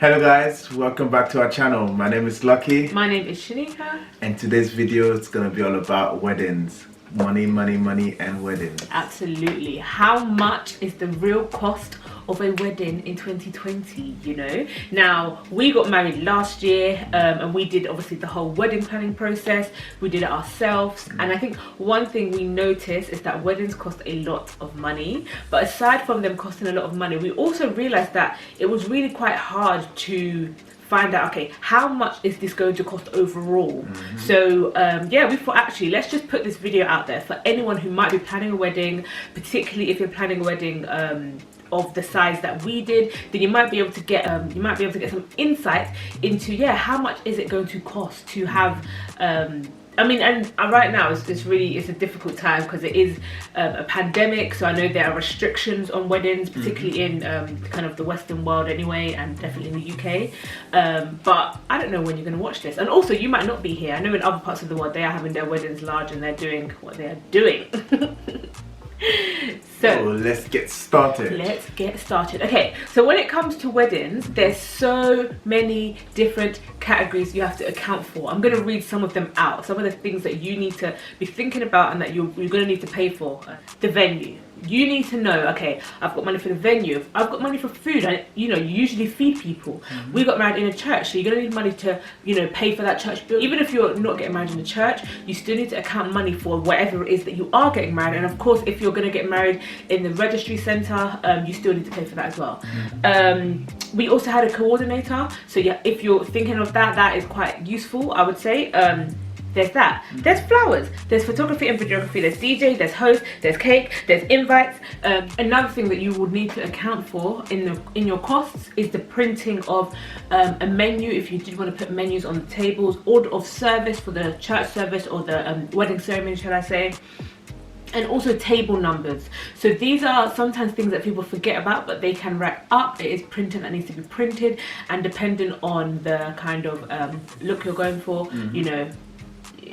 Hello guys, welcome back to our channel. My name is Lucky. My name is Shanika. And today's video is going to be all about weddings. Money, money, money and weddings. Absolutely. How much is the real cost of a wedding in 2020, you know? Now, we got married last year and we did obviously the whole wedding planning process. We did it ourselves. And I think one thing we noticed is that weddings cost a lot of money. But aside from them costing a lot of money, we also realized that it was really quite hard to find out, okay, how much is this going to cost overall? So yeah, we thought actually let's just put this video out there for anyone who might be planning a wedding, particularly if you're planning a wedding of the size that we did, then you might be able to get some insight into, yeah, how much is it going to cost to have I mean, and right now it's a difficult time because it is a pandemic, so I know there are restrictions on weddings, particularly in kind of the Western world anyway, and definitely in the UK. But I don't know when you're going to watch this, and also you might not be here. I know in other parts of the world they are having their weddings large and they're doing what they are doing. So let's get started. Let's get started. Okay, so when it comes to weddings, there's so many different categories you have to account for. I'm going to read some of them out, some of the things that you need to be thinking about and that you're going to need to pay for. The venue. You need to know, okay, I've got money for the venue, I've got money for food, and you know, you usually feed people. We got married in a church, so you're gonna need money to, you know, pay for that church bill. Even if you're not getting married in a church, you still need to account money for whatever it is that you are getting married. And of course, if you're gonna get married in the registry center, you still need to pay for that as well. We also had a coordinator, so yeah, if you're thinking of that, that is quite useful, I would say. There's that. There's flowers. There's photography and videography. There's DJ. There's host. There's cake. There's invites. Another thing that you would need to account for in your costs is the printing of a menu. If you did want to put menus on the tables, order of service for the church service or the wedding ceremony, shall I say. And also table numbers. So these are sometimes things that people forget about, but they can rack up. It is printing that needs to be printed, and depending on the kind of look you're going for, you know,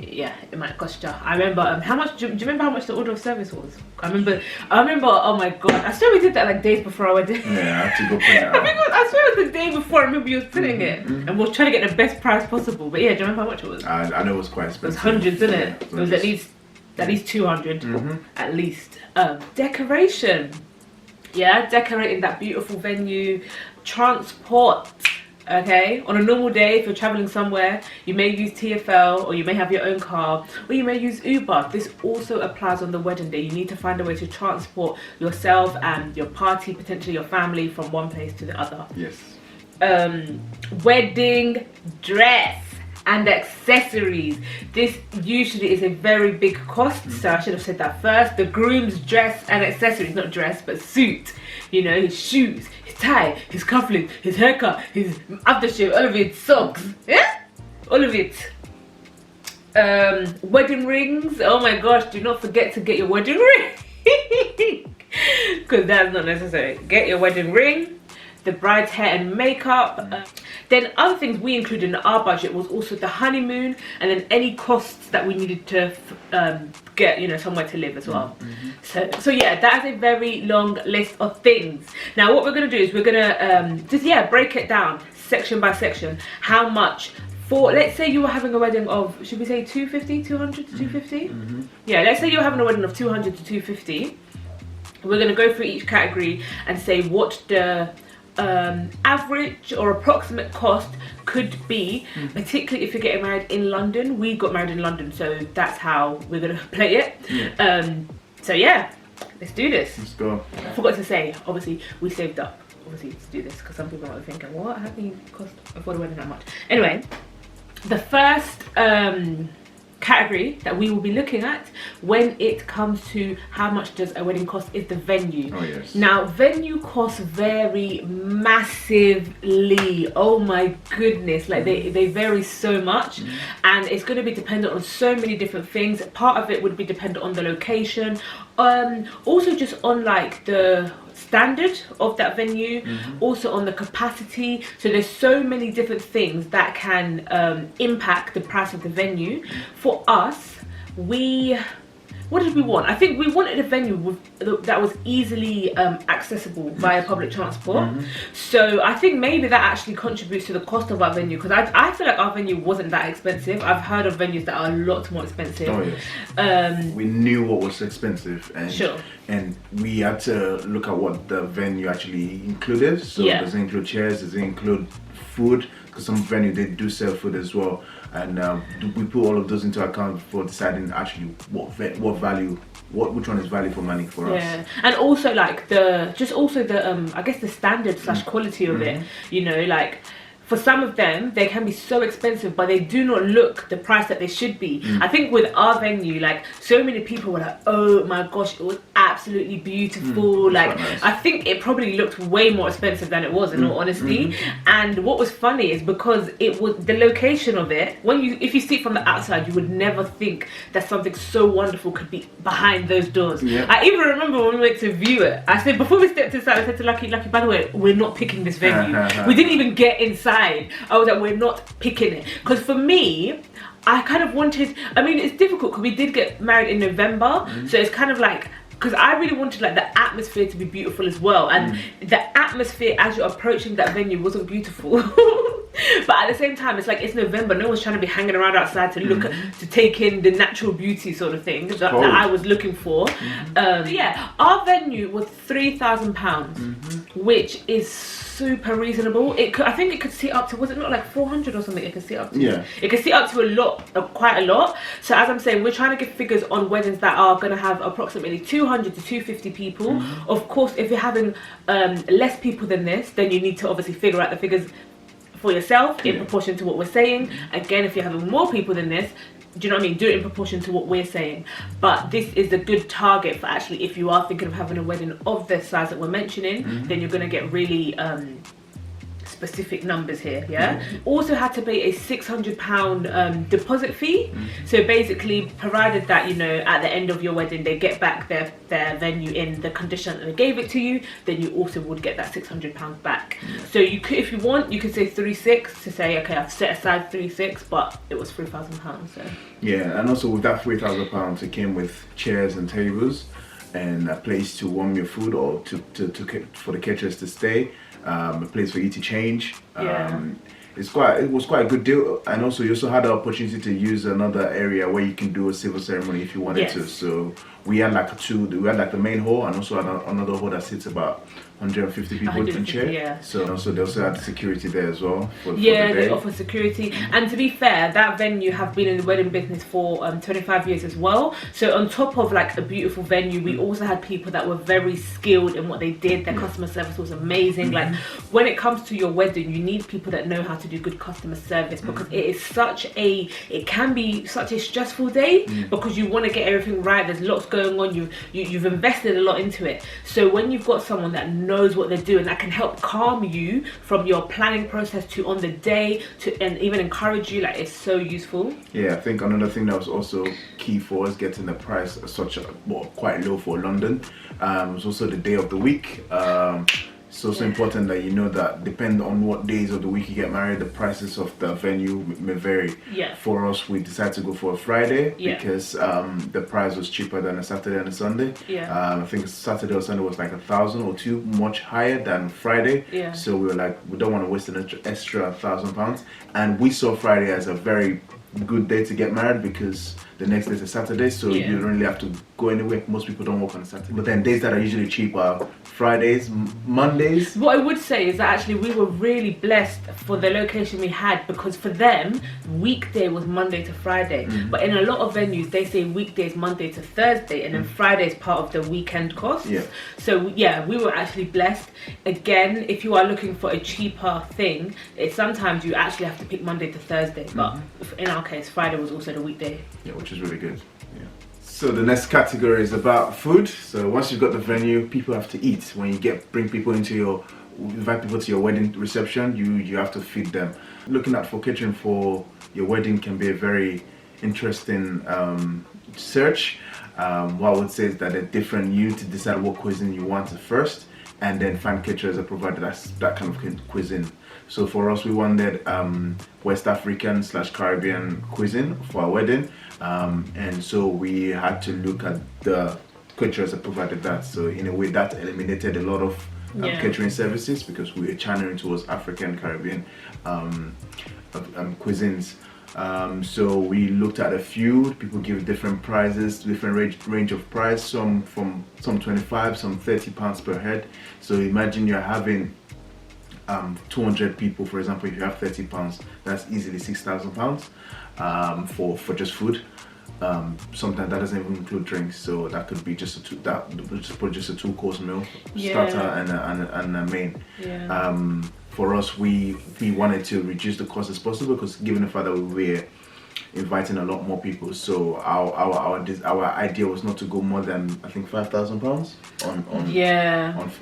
yeah, it might cost you. I remember how much. Do you remember how much the order of service was? I remember. Oh my god! I swear we did that like days before our wedding. Yeah, I have to go print it out. I swear it was the day before. I remember you was putting it, and we were trying to get the best price possible. But yeah, do you remember how much it was? I know it was quite expensive. It was hundreds, isn't it? It was at least 200, at least. Decoration. Yeah, decorating that beautiful venue. Transport. Okay, on a normal day, if you're traveling somewhere, you may use TfL, or you may have your own car, or you may use Uber. This also applies on the wedding day. You need to find a way to transport yourself and your party, potentially your family, from one place to the other. Yes. Wedding dress and accessories. This usually is a very big cost, so I should have said that first. The groom's dress and accessories, not dress, but suit. You know, his shoes, his tie, his cufflinks, his haircut, his aftershave, all of it, socks, yeah? All of it. Wedding rings. Oh my gosh, do not forget to get your wedding ring. Because that's not necessary. Get your wedding ring. The bride's hair and makeup. Then other things we included in our budget was also the honeymoon, and then any costs that we needed to get, you know, somewhere to live as well. So yeah, that is a very long list of things. Now what we're gonna do is we're gonna just break it down section by section. How much for, let's say you were having a wedding of, should we say 250, 200 to 250? Yeah, let's say you're having a wedding of 200 to 250. We're gonna go through each category and say what the average or approximate cost could be, particularly if you're getting married in London. We got married in London, so that's how we're gonna play it. So yeah, let's do this. Let's go. I forgot to say, obviously we saved up to do this, because some people might be thinking, what, how can you afford a wedding that much? Anyway, the first category that we will be looking at when it comes to how much does a wedding cost is the venue. Oh yes. Now venue costs vary massively. Oh my goodness, like they vary so much, and it's going to be dependent on so many different things. Part of it would be dependent on the location, also just on like the standard of that venue, also on the capacity. So there's so many different things that can impact the price of the venue. For us, we what did we want? I think we wanted a venue that was easily accessible via public transport. So I think maybe that actually contributes to the cost of our venue, because I feel like our venue wasn't that expensive. I've heard of venues that are a lot more expensive. Oh yes. We knew what was expensive, and and we had to look at what the venue actually included. So does it include chairs? Does it include food? Because some venue they do sell food as well, and we put all of those into account for deciding actually which one is value for money for us. Yeah, and also like the I guess the standard / quality of it. You know, like, for some of them, they can be so expensive, but they do not look the price that they should be. I think with our venue, like, so many people were like, oh my gosh, it was absolutely beautiful. Like, nice. I think it probably looked way more expensive than it was, in all honesty. And what was funny is because it was the location of it, if you see it from the outside, you would never think that something so wonderful could be behind those doors. I even remember when we went to view it, I said, before we stepped inside, I said to Lucky, by the way, we're not picking this venue. We didn't even get inside. I was like, we're not picking it. Because for me, I kind of wanted, I mean, it's difficult because we did get married in November. So it's kind of like, because I really wanted like the atmosphere to be beautiful as well. And the atmosphere as you're approaching that venue wasn't beautiful. But at the same time, it's like, it's November. No one's trying to be hanging around outside to look to take in the natural beauty sort of thing that I was looking for. Yeah, our venue was £3,000, which is super reasonable. I think it could seat up to, was it not like 400 or something? It could seat up to. Yeah. It could seat up to a lot, quite a lot. So as I'm saying, we're trying to give figures on weddings that are going to have approximately 200 to 250 people. Of course, if you're having less people than this, then you need to obviously figure out the figures for yourself in proportion to what we're saying. Again, if you're having more people than this, do you know what I mean? Do it in proportion to what we're saying. But this is a good target for actually, if you are thinking of having a wedding of the size that we're mentioning, then you're going to get really specific numbers here. Also had to pay a £600 deposit fee. So basically, provided that, you know, at the end of your wedding they get back their venue in the condition that they gave it to you, then you also would get that £600 back. So you could, if you want, you could say 3,600 to say, okay, I've set aside 3,600, but it was £3,000. So yeah, and also with that £3,000, it came with chairs and tables and a place to warm your food, or for the caterers to stay, a place for you to change. It was quite a good deal, and also you also had the opportunity to use another area where you can do a civil ceremony if you wanted to. So we had like the main hall, and also another hall that sits about 150 people in chair. So also they also had security there as well for the day. They offer security. And to be fair, that venue have been in the wedding business for 25 years as well. So on top of like a beautiful venue, we also had people that were very skilled in what they did. Their customer service was amazing. Like, when it comes to your wedding, you need people that know how to do good customer service, because it can be such a stressful day, because you want to get everything right. There's lots going on. You've invested a lot into it. So when you've got someone that knows what they're doing, that can help calm you from your planning process to on the day, and even encourage you, like, it's so useful. Yeah, I think another thing that was also key for us getting the price quite low for London was also the day of the week. It's also important that you know that depending on what days of the week you get married, the prices of the venue may vary. For us, we decided to go for a Friday because the price was cheaper than a Saturday and a Sunday. I think Saturday or Sunday was like 1,000 or two much higher than Friday. So we were like, we don't want to waste an extra £1,000, and we saw Friday as a very good day to get married because the next day is a Saturday, so you don't really have to go anywhere. Most people don't work on a Saturday. But then days that are usually cheap are Fridays, Mondays. What I would say is that actually we were really blessed for the location we had, because for them, weekday was Monday to Friday. But in a lot of venues, they say weekdays Monday to Thursday, and then Friday is part of the weekend costs. So yeah, we were actually blessed. Again, if you are looking for a cheaper thing, sometimes you actually have to pick Monday to Thursday. But in our case, Friday was also the weekday. Which is really good. So the next category is about food. So once you've got the venue, people have to eat. When you invite people to your wedding reception, you have to feed them. Looking at for catering for your wedding can be a very interesting search. What I would say is that it's different. You need to decide what cuisine you want at first, and then find caterers that provide that kind of cuisine. So for us, we wanted West African / Caribbean cuisine for our wedding, and so we had to look at the caterers that provided that. So in a way, that eliminated a lot of catering services because we were channeling towards African Caribbean cuisines. So we looked at a few. People give different prices, different range of price. Some 25, some £30 per head. So imagine you're having 200 people, for example. If you have £30, that's easily £6,000 for just food. Sometimes that doesn't even include drinks, so that could be just a two-course meal, starter and a main. For us, we wanted to reduce the cost as possible because given the fact that we were inviting a lot more people, so our idea was not to go more than I think £5,000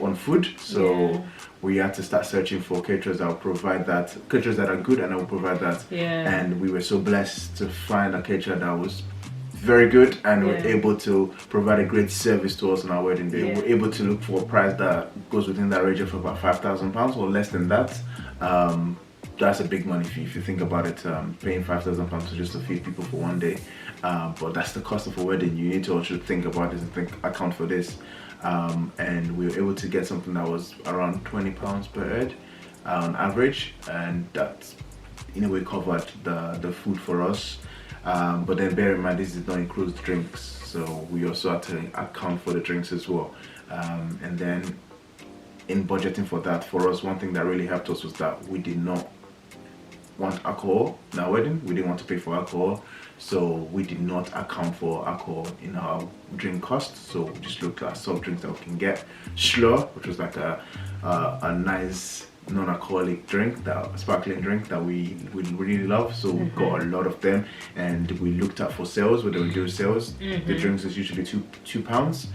on food. So we had to start searching for caterers that will provide that, caterers that are good and that will provide that. And we were so blessed to find a caterer that was very good and were able to provide a great service to us on our wedding day. We're able to look for a price that goes within that range of about £5,000 or less than that. That's a big money fee if you think about it, paying £5,000 just to feed people for one day. But that's the cost of a wedding. You need to also think about this and account for this. And we were able to get something that was around £20 per head on average, and that in a way covered the food for us. But then bear in mind, this did not include drinks, so we also had to account for the drinks as well. And then in budgeting for that, for us, one thing that really helped us was that we did not want alcohol in our wedding. We didn't want to pay for alcohol, so we did not account for alcohol in our drink cost. So we just looked at soft drinks that we can get. Schlur, which was like a nice non-alcoholic drink, that sparkling drink that we really love, so we got a lot of them, and we looked at for sales where they would do sales. The drinks is usually £2,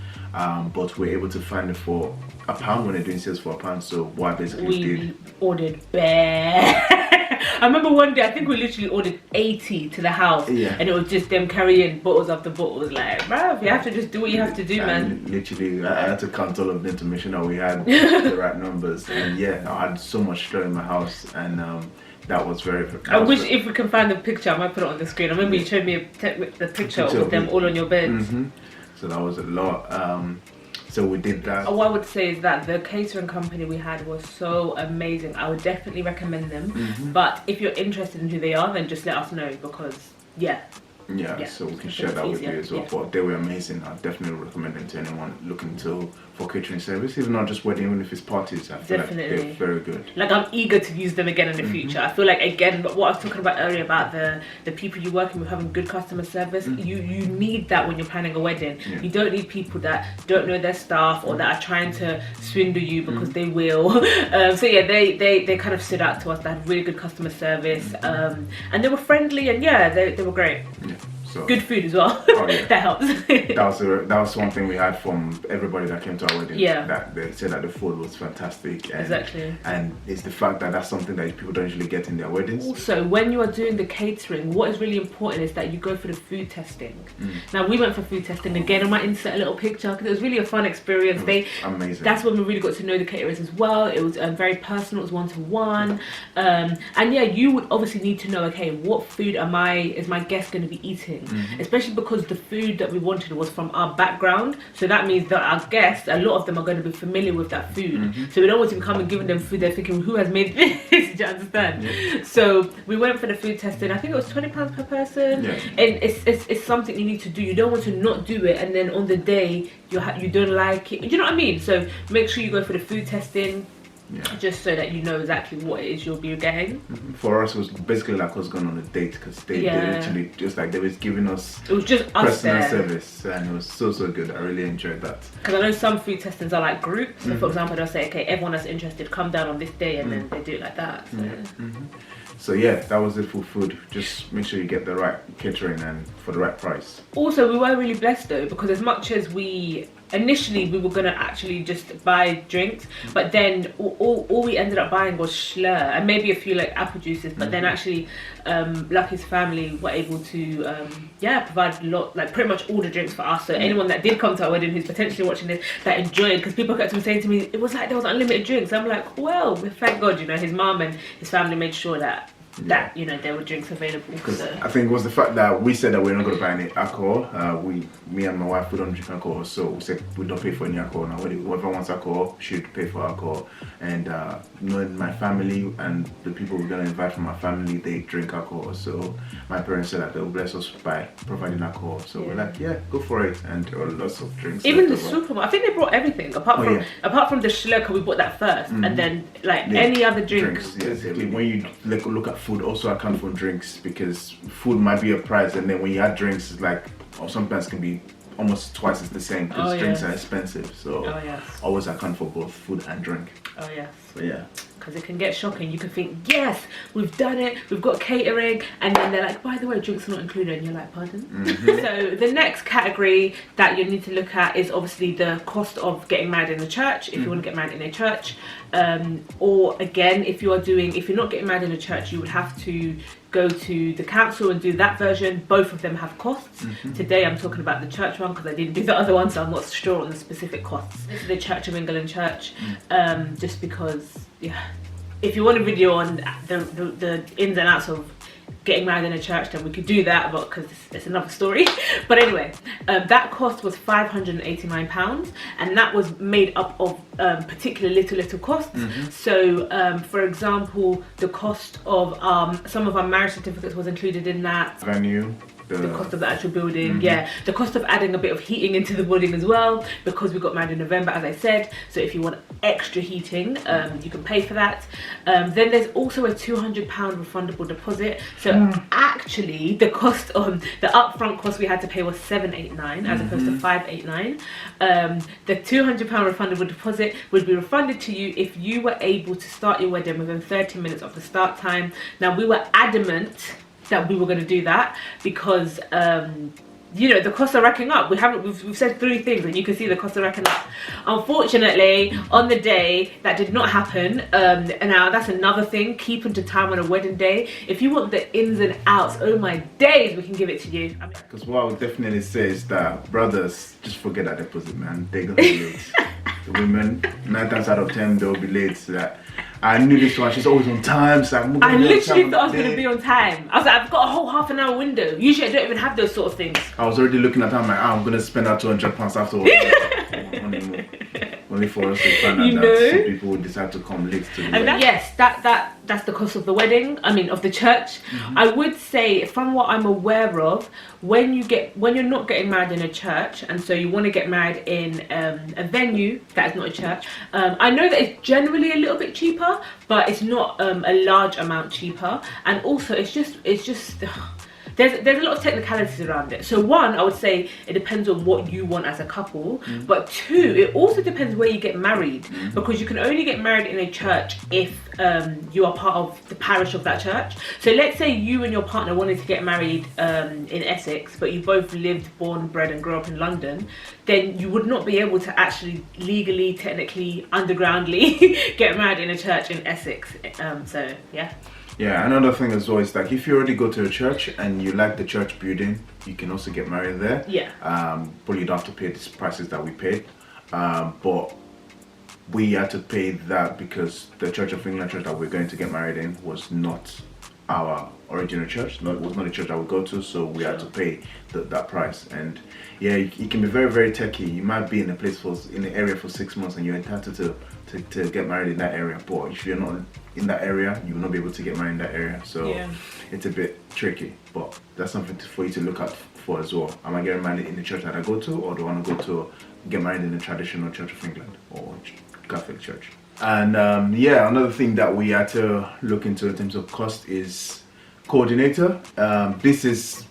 but we're able to find it for £1 when they're doing sales for £1. So what I basically did, ordered bare. I remember one day I think we literally ordered 80 to the house, and it was just them carrying bottles after bottles. Like, bruv, you have to just do what you have to do, man. Literally, I had to count all of the information that we had, the right numbers, and I had so much flow in my house, and that was very. I wish if we can find the picture, I might put it on the screen. I remember you showed me the picture of them all on your beds. So that was a lot. So we did that. What I would say is that the catering company we had was so amazing. I would definitely recommend them. But if you're interested in who they are, then just let us know, because so we can share that with you as well. But they were amazing. I definitely recommend them to anyone looking for catering service, even not just wedding, even if it's parties. I feel like they're very good. Like, I'm eager to use them again in the future. I feel like, again, what I was talking about earlier about the people you're working with having good customer service, you need that when you're planning a wedding. You don't need people that don't know their staff or that are trying to swindle you, because they will. So yeah, they kind of stood out to us. They had really good customer service, and they were friendly, and they were great. So, good food as well. That helps. that was one thing we had from everybody that came to our wedding. That they said that the food was fantastic. And, and it's the fact that that's something that people don't usually get in their weddings. Also, when you are doing the catering, what is really important is that you go for the food testing. Now, we went for food testing again. I might insert a little picture because it was really a fun experience. Amazing. That's when we really got to know the caterers as well. It was very personal. It was one-to-one. And you would obviously need to know, okay, what food is my guest going to be eating? Especially because the food that we wanted was from our background, so that means that our guests, a lot of them are going to be familiar with that food. So we don't want to come and giving them food they're thinking, who has made this? Do you understand? So we went for the food testing. I think it was £20 per person, and it's something you need to do. You don't want to not do it, and then on the day you don't like it. Do you know what I mean? So make sure you go for the food testing. Just so that you know exactly what it is you'll be getting. For us, it was basically like us going on a date, because they literally just like they was giving us. It was just personal service, and it was so good. I really enjoyed that. Because I know some food testings are like groups. So for example, they'll say, okay, everyone that's interested, come down on this day, and then they do it like that. So. So yeah, that was it for food. Just make sure you get the right catering and for the right price. Also, we were really blessed though, because as much as we initially we were gonna actually just buy drinks, but then all we ended up buying was Schlur and maybe a few like apple juices. But then actually, Lucky's family were able to provide a lot, like pretty much all the drinks for us. So anyone that did come to our wedding who's potentially watching this that enjoyed, because people kept on saying to me, it was like there was unlimited drinks. I'm like, well, thank God, you know, his mom and his family made sure that you know there were drinks available. Because I think it was the fact that we said that we're not going to buy any alcohol. Me and my wife, we don't drink alcohol, so we said we don't pay for any alcohol. Now whoever wants alcohol should pay for alcohol. And knowing my family and the people we're going to invite from my family, they drink alcohol. So my parents said that they'll bless us by providing alcohol. So we're like, yeah, go for it. And there were lots of drinks. Even the supermarket, I think they brought everything apart from the Schlur, we bought that first, and then like any other drinks. Basically, when you look at food, also account for drinks, because food might be a price, and then when you add drinks, it's like, or sometimes can be almost twice as the same, because drinks are expensive. So always account for both food and drink. Oh yes. So yeah. Because it can get shocking. You can think, yes, we've done it, we've got catering, and then they're like, by the way, drinks are not included, and you're like, pardon? So the next category that you need to look at is obviously the cost of getting married in a church, if you want to get married in a church, or again, if you're not getting married in a church, you would have to go to the council and do that version. Both of them have costs. Today I'm talking about the church one because I didn't do the other one, so I'm not sure on the specific costs. This is the Church of England church, just because, if you want a video on the ins and outs of getting married in a church, then we could do that, but because it's another story. But anyway, that cost was £589, and that was made up of particular little costs. So for example, the cost of some of our marriage certificates was included in that. Venue. The cost of the actual building, the cost of adding a bit of heating into the building as well, because we got married in November, as I said. So if you want extra heating, you can pay for that. Then there's also a £200 refundable deposit. So actually, the cost on the upfront cost we had to pay was £789 as opposed to £589. The £200 refundable deposit would be refunded to you if you were able to start your wedding within 30 minutes of the start time. Now, we were adamant that we were going to do that because you know, the costs are racking up. We've said 3 things and you can see the costs are racking up. Unfortunately, on the day that did not happen, and now that's another thing, keeping to time on a wedding day. If you want the ins and outs, oh my days, we can give it to you. Because what I would definitely say is that brothers, just forget that deposit, man. They're gonna be late. The women, 9 times out of 10, they'll be late. So that I knew this one, she's always on time. So I literally thought I was going to be on time. I was like, I've got a whole half-an-hour window. Usually I don't even have those sort of things. I was already looking at her, I'm like, I'm going to spend that £200 afterwards. Only for us to find out that some people would decide to come late to the wedding. Yes, that's the cost of the wedding. I mean, of the church. I would say, from what I'm aware of, when you're not getting married in a church, and so you want to get married in a venue that is not a church, I know that it's generally a little bit cheaper, but it's not a large amount cheaper. And also, it's just. There's a lot of technicalities around it. So 1, I would say it depends on what you want as a couple. But 2, it also depends where you get married, because you can only get married in a church if you are part of the parish of that church. So let's say you and your partner wanted to get married in Essex, but you both lived, born, bred and grew up in London, then you would not be able to actually legally, technically, undergroundly get married in a church in Essex. So yeah. Yeah, another thing as well is like, if you already go to a church and you like the church building, you can also get married there. Yeah. But you don't have to pay the prices that we paid. But we had to pay that because the Church of England church that we're going to get married in was not our original church. It was not a church I would go to, so we had to pay that price. And yeah, it can be very, very techy. You might be in a place in the area for 6 months and you're entitled to get married in that area. But if you're not in that area, you will not be able to get married in that area. So it's a bit tricky, but that's something for you to look out for as well. Am I getting married in the church that I go to, or do I want to go to get married in the traditional Church of England or Catholic Church? And yeah, another thing that we had to look into in terms of cost is coordinator. This is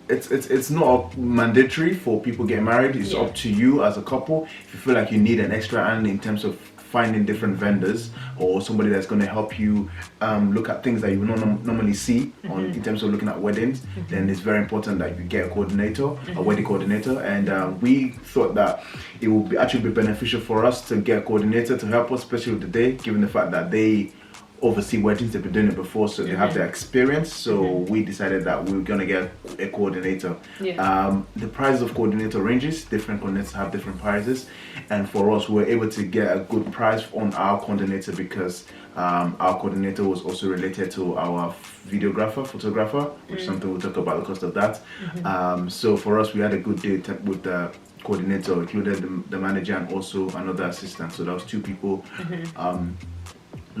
it's not mandatory for people getting married. It's up to you as a couple. If you feel like you need an extra hand in terms of finding different vendors or somebody that's going to help you look at things that you would not normally see in terms of looking at weddings, then it's very important that you get a coordinator, a wedding coordinator. And we thought that it would actually be beneficial for us to get a coordinator to help us, especially with the day, given the fact that they oversee weddings, they've been doing it before, so they have the experience. So we decided that we were going to get a coordinator. The prices of coordinator ranges, different coordinators have different prices, and for us we were able to get a good price on our coordinator because our coordinator was also related to our photographer, which is something we'll talk about the cost of that. So for us, we had a good deal with the coordinator, included the manager and also another assistant, so that was 2 people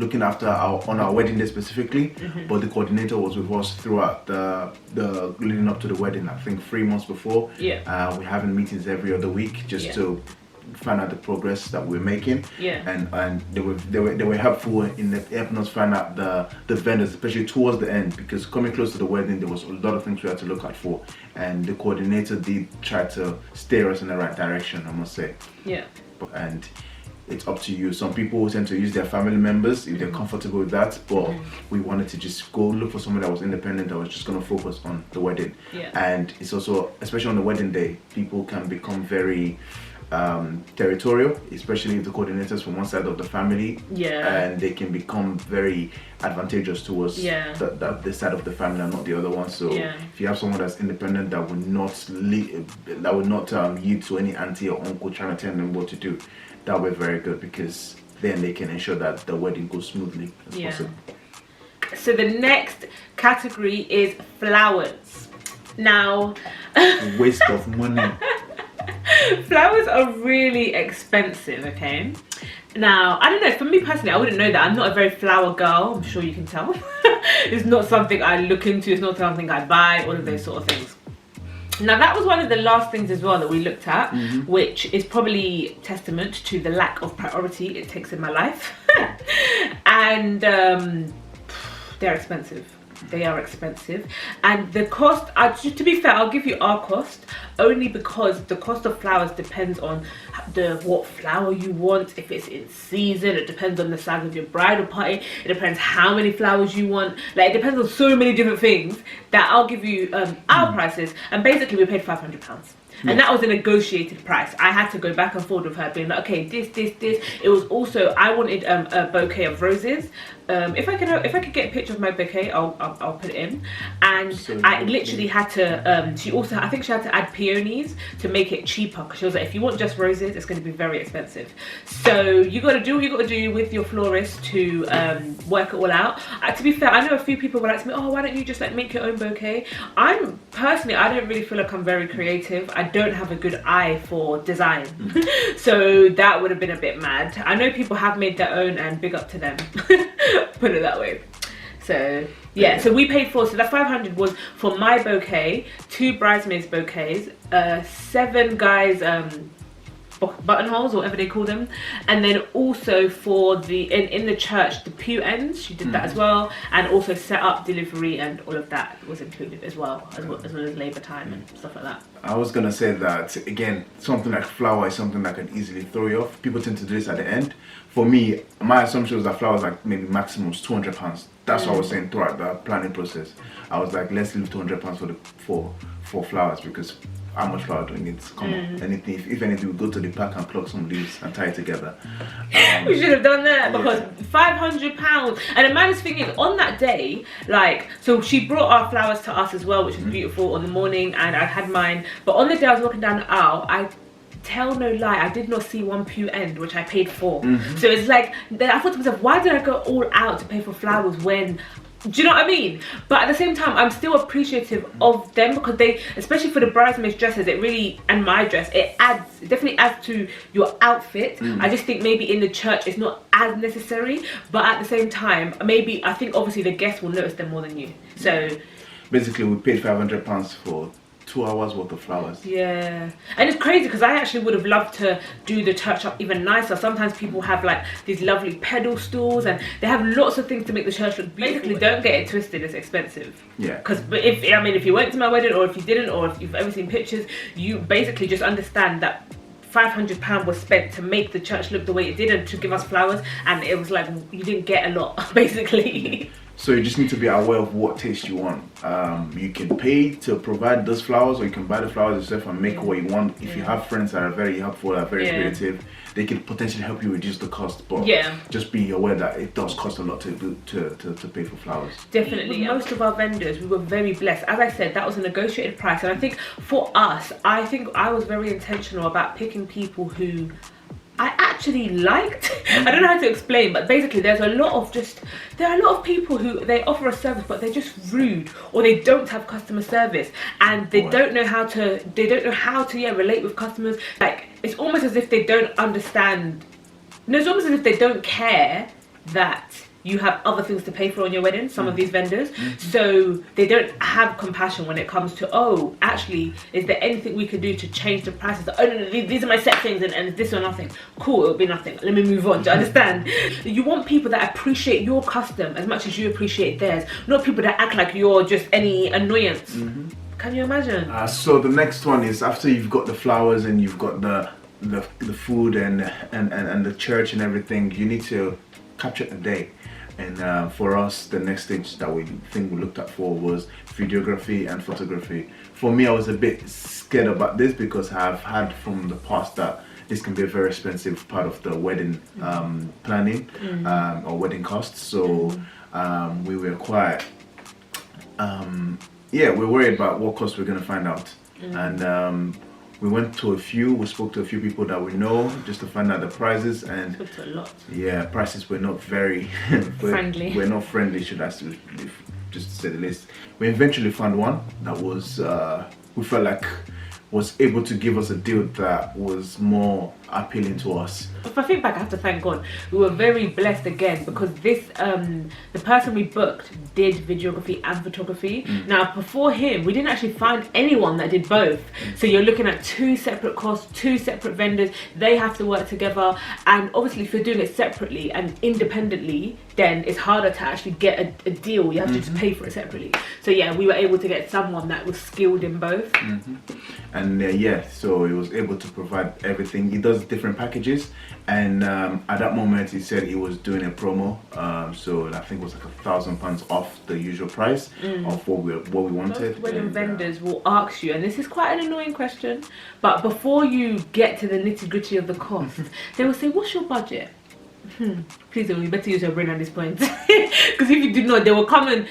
looking after on our wedding day specifically, but the coordinator was with us throughout the leading up to the wedding. I think 3 months before. We're having meetings every other week just to find out the progress that we're making. And they were helpful in helping us find out the vendors, especially towards the end, because coming close to the wedding there was a lot of things we had to look out for, and the coordinator did try to steer us in the right direction, I must say. And it's up to you. Some people tend to use their family members if they're comfortable with that, but we wanted to just go look for someone that was independent, that was just going to focus on the wedding. And it's also, especially on the wedding day, people can become very territorial, especially if the coordinators from one side of the family, and they can become very advantageous towards the side of the family and not the other one. So if you have someone that's independent, that would not yield to any auntie or uncle trying to tell them what to do, that would be very good, because then they can ensure that the wedding goes smoothly as possible. So the next category is flowers. Now, waste of money. Flowers are really expensive, okay? Now, I don't know, for me personally, I wouldn't know that. I'm not a very flower girl, I'm sure you can tell. It's not something I look into, it's not something I buy, all of those sort of things. Now, that was one of the last things as well that we looked at, which is probably testament to the lack of priority it takes in my life. And they're expensive. They are expensive, and the cost, to be fair, I'll give you our cost only because the cost of flowers depends on what flower you want, if it's in season, it depends on the size of your bridal party, it depends how many flowers you want, like it depends on so many different things that I'll give you our prices. And basically we paid £500, and that was a negotiated price. I had to go back and forth with her being like, okay, this. It was also, I wanted a bouquet of roses. If I could get a picture of my bouquet, I'll put it in. And so I literally had to, I think she had to add peonies to make it cheaper, because she was like, if you want just roses, it's going to be very expensive. So you got to do what you got to do with your florist to work it all out. To be fair, I know a few people were like to me, oh, why don't you just like make your own bouquet? I don't really feel like I'm very creative. I don't have a good eye for design. So that would have been a bit mad. I know people have made their own, and big up to them. Put it that way. So yeah, so we paid so that 500 was for my bouquet, 2 bridesmaids bouquets, 7 guys buttonholes or whatever they call them, and then also for the in the church, the pew ends, she did that as well, and also set up, delivery, and all of that was included as well as labour time and stuff like that. I was gonna say that again, something like flower is something that can easily throw you off. People tend to do this at the end. For me, my assumption was that flowers like maybe maximum £200. That's what I was saying throughout the planning process. I was like, let's leave £200 for flowers, because how much flour do we need? Come on, anything. If anything, we go to the park and pluck some leaves and tie it together. We should have done that, because £500. And the maddest thing is, on that day, like, so she brought our flowers to us as well, which was beautiful on the morning, and I had mine. But on the day I was walking down the aisle, I tell no lie, I did not see one pew end, which I paid for. So it's like, I thought to myself, why did I go all out to pay for flowers when, do you know what I mean? But at the same time, I'm still appreciative of them, because they, especially for the bridesmaids dresses, it really, and my dress, it definitely adds to your outfit. I just think maybe in the church it's not as necessary, but at the same time, maybe, I think obviously the guests will notice them more than you. So basically we paid £500 for 2 hours worth of flowers. Yeah, and it's crazy because I actually would have loved to do the church up even nicer. Sometimes people have like these lovely pedal stools, and they have lots of things to make the church look beautiful. Basically, don't get it twisted, it's expensive. Yeah. Because if you went to my wedding, or if you didn't, or if you've ever seen pictures, you basically just understand that £500 was spent to make the church look the way it did and to give us flowers, and it was like you didn't get a lot basically. So you just need to be aware of what taste you want. You can pay to provide those flowers, or you can buy the flowers yourself and make what you want. If you have friends that are very helpful, that are very creative, they can potentially help you reduce the cost. But just be aware that it does cost a lot to pay for flowers. Definitely. Most of our vendors, we were very blessed. As I said, that was a negotiated price, and I think for us, I was very intentional about picking people who I actually liked. I don't know how to explain, but basically there are a lot of people who they offer a service but they're just rude, or they don't have customer service, and they don't know how to relate with customers. Like, it's almost as if they don't understand. No, it's almost as if they don't care that you have other things to pay for on your wedding, some of these vendors. So they don't have compassion when it comes to, oh, actually, is there anything we could do to change the prices? Oh, no, these are my set things, and this or nothing. Cool, it'll be nothing. Let me move on. Do you understand? You want people that appreciate your custom as much as you appreciate theirs, not people that act like you're just any annoyance. Can you imagine? So the next one is, after you've got the flowers and you've got the food and the church and everything, you need to capture the day. And for us, the next stage that we looked at for was videography and photography. For me, I was a bit scared about this because I've had from the past that this can be a very expensive part of the wedding planning or wedding costs. So we were quite, we're worried about what cost we're going to find out. And we spoke to a few people that we know just to find out the prices, and spoke to a lot. Prices were not very friendly. We're not friendly, should I say, just to say the least. We eventually found one that was we felt like was able to give us a deal that was more appealing to us. If I think back, I have to thank God. We were very blessed again, because this the person we booked did videography and photography. Now, before him, we didn't actually find anyone that did both. So you're looking at two separate costs, two separate vendors. They have to work together, and obviously if you're doing it separately and independently, then it's harder to actually get a deal. You have to just pay for it separately. So yeah, we were able to get someone that was skilled in both. And so he was able to provide everything. He does different packages, and at that moment he said he was doing a promo, so I think it was like £1,000 off the usual price of what we wanted. Most wedding vendors will ask you, and this is quite an annoying question, but before you get to the nitty-gritty of the cost, they will say, what's your budget? Please, you better use your brain at this point, because if you do not, they will come and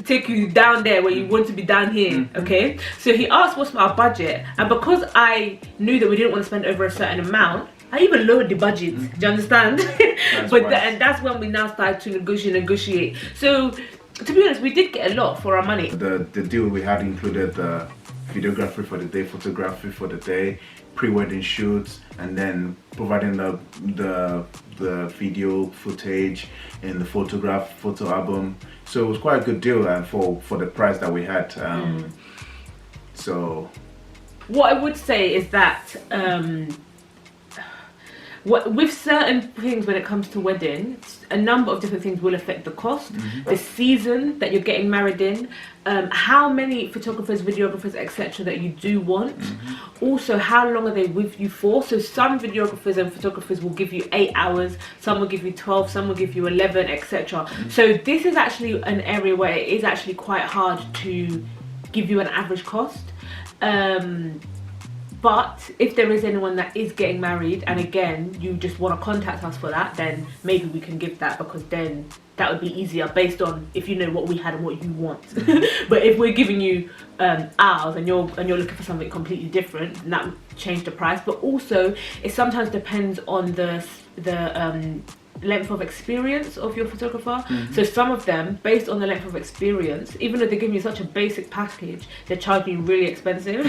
take you down there where you want to be down here. Okay, so he asked what's my budget, and because I knew that we didn't want to spend over a certain amount, I even lowered the budget. Do you understand? And that's when we now started to negotiate. So to be honest, we did get a lot for our money. The deal we had included the videography for the day, photography for the day, pre-wedding shoots, and then providing the video footage and the photo album. So it was quite a good deal for the price that we had. So what I would say is that with certain things, when it comes to weddings, a number of different things will affect the cost. The season that you're getting married in, how many photographers, videographers, etc. that you do want. Also, how long are they with you for? So some videographers and photographers will give you 8 hours, some will give you 12, some will give you 11, etc. So this is actually an area where it is actually quite hard to give you an average cost. But if there is anyone that is getting married, and again, you just want to contact us for that, then maybe we can give that, because then that would be easier based on if you know what we had and what you want. But if we're giving you ours and you're looking for something completely different, then that would change the price. But also, it sometimes depends on the length of experience of your photographer. So some of them, based on the length of experience, even though they give you such a basic package, they're charging you really expensive.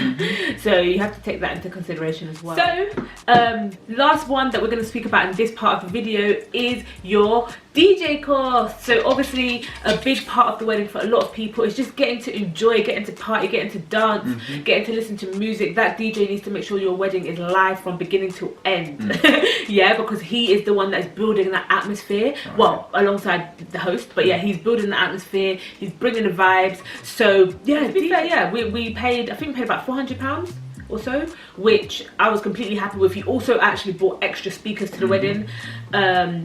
So you have to take that into consideration as well. So last one that we're going to speak about in this part of the video is your DJ cost. So obviously a big part of the wedding for a lot of people is just getting to enjoy, getting to party, getting to dance, getting to listen to music. That DJ needs to make sure your wedding is live from beginning to end. Yeah, because he is the one that's building that atmosphere, well, alongside the host, but yeah, he's building the atmosphere, he's bringing the vibes. So yeah, to be fair, yeah, we paid, I think we paid about £400 or so, which I was completely happy with. He also actually brought extra speakers to the wedding.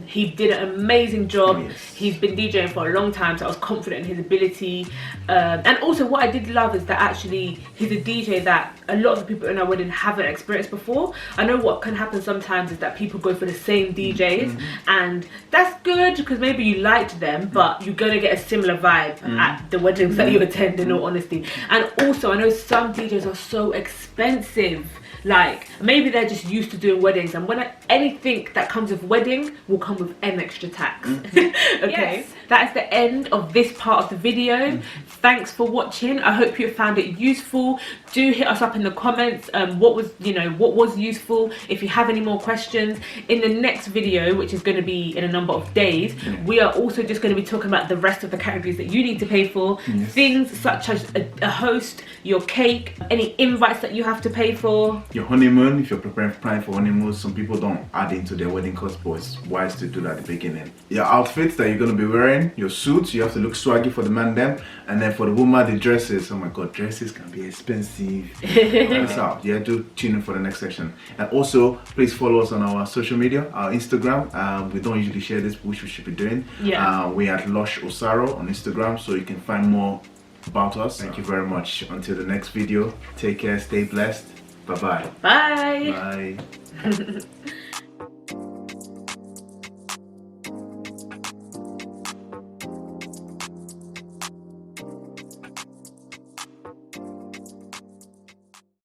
He did an amazing job. Yes. He's been DJing for a long time, so I was confident in his ability. And also what I did love is that actually he's a DJ that a lot of the people in our wedding haven't experienced before. I know what can happen sometimes is that people go for the same DJs, and that's good because maybe you liked them, but you're gonna get a similar vibe at the weddings that you attend, in all honesty. And also I know some DJs are so expensive. Like, maybe they're just used to doing weddings, and anything that comes with wedding will come with an extra tax. Okay, yes. That is the end of this part of the video. Thanks for watching. I hope you found it useful. Do hit us up in the comments what was useful. If you have any more questions, in the next video, which is going to be in a number of days, we are also just going to be talking about the rest of the categories that you need to pay for. Things such as a host, your cake, any invites that you have to pay for, your honeymoon. If you're preparing for honeymoon, some people don't add into their wedding cost, but it's wise to do that at the beginning. Your outfits that you're going to be wearing, your suits, you have to look swaggy for the man them, and then for the woman, the dresses. Oh my god, dresses can be expensive. So yeah, do tune in for the next section. And also please follow us on our social media, our Instagram. We don't usually share this, which we should be doing. We are at Lush Osaro on Instagram, so you can find more about us. Thank you very much. Until the next video, take care, stay blessed. Bye-bye. Bye. Bye.